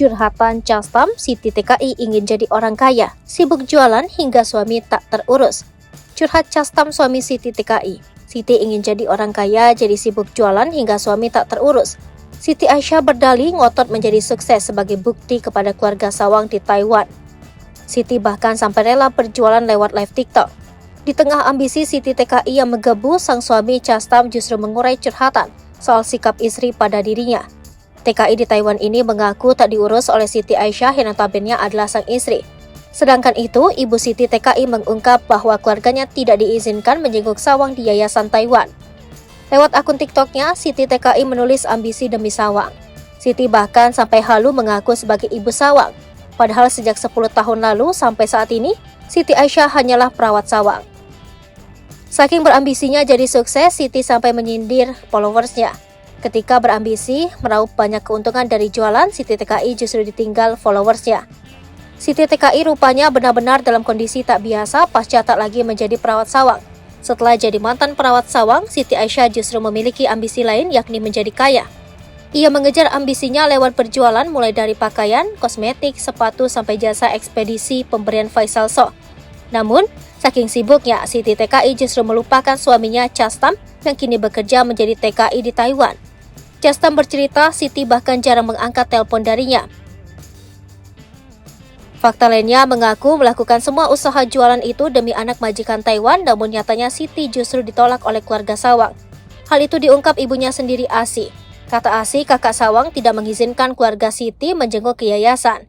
Curhatan Castam, Siti TKI ingin jadi orang kaya, sibuk jualan hingga suami tak terurus. Curhat Castam suami Siti TKI. Siti ingin jadi orang kaya, jadi sibuk jualan hingga suami tak terurus. Siti Aisyah berdalih ngotot menjadi sukses sebagai bukti kepada keluarga Sawang di Taiwan. Siti bahkan sampai rela berjualan lewat live TikTok. Di tengah ambisi Siti TKI yang menggebu, sang suami Castam justru mengurai curhatan soal sikap istri pada dirinya. TKI di Taiwan ini mengaku tak diurus oleh Siti Aisyah yang notabene adalah sang istri. Sedangkan itu, ibu Siti TKI mengungkap bahwa keluarganya tidak diizinkan menjenguk Sawang di Yayasan Taiwan. Lewat akun TikToknya, Siti TKI menulis ambisi demi Sawang. Siti bahkan sampai halu mengaku sebagai ibu Sawang. Padahal sejak 10 tahun lalu sampai saat ini, Siti Aisyah hanyalah perawat Sawang. Saking berambisinya jadi sukses, Siti sampai menyindir followersnya. Ketika berambisi meraup banyak keuntungan dari jualan, Siti TKI justru ditinggal followersnya. Siti TKI rupanya benar-benar dalam kondisi tak biasa pasca tak lagi menjadi perawat Sawang. Setelah jadi mantan perawat Sawang, Siti Aisyah justru memiliki ambisi lain, yakni menjadi kaya. Ia mengejar ambisinya lewat berjualan mulai dari pakaian, kosmetik, sepatu sampai jasa ekspedisi pemberian Faisal So. Namun, saking sibuknya, Siti TKI justru melupakan suaminya Castam yang kini bekerja menjadi TKI di Taiwan. Castam bercerita Siti bahkan jarang mengangkat telepon darinya. Fakta lainnya mengaku melakukan semua usaha jualan itu demi anak majikan Taiwan, namun nyatanya Siti justru ditolak oleh keluarga Sawang. Hal itu diungkap ibunya sendiri, Asi. Kata Asi, kakak Sawang tidak mengizinkan keluarga Siti menjenguk ke yayasan.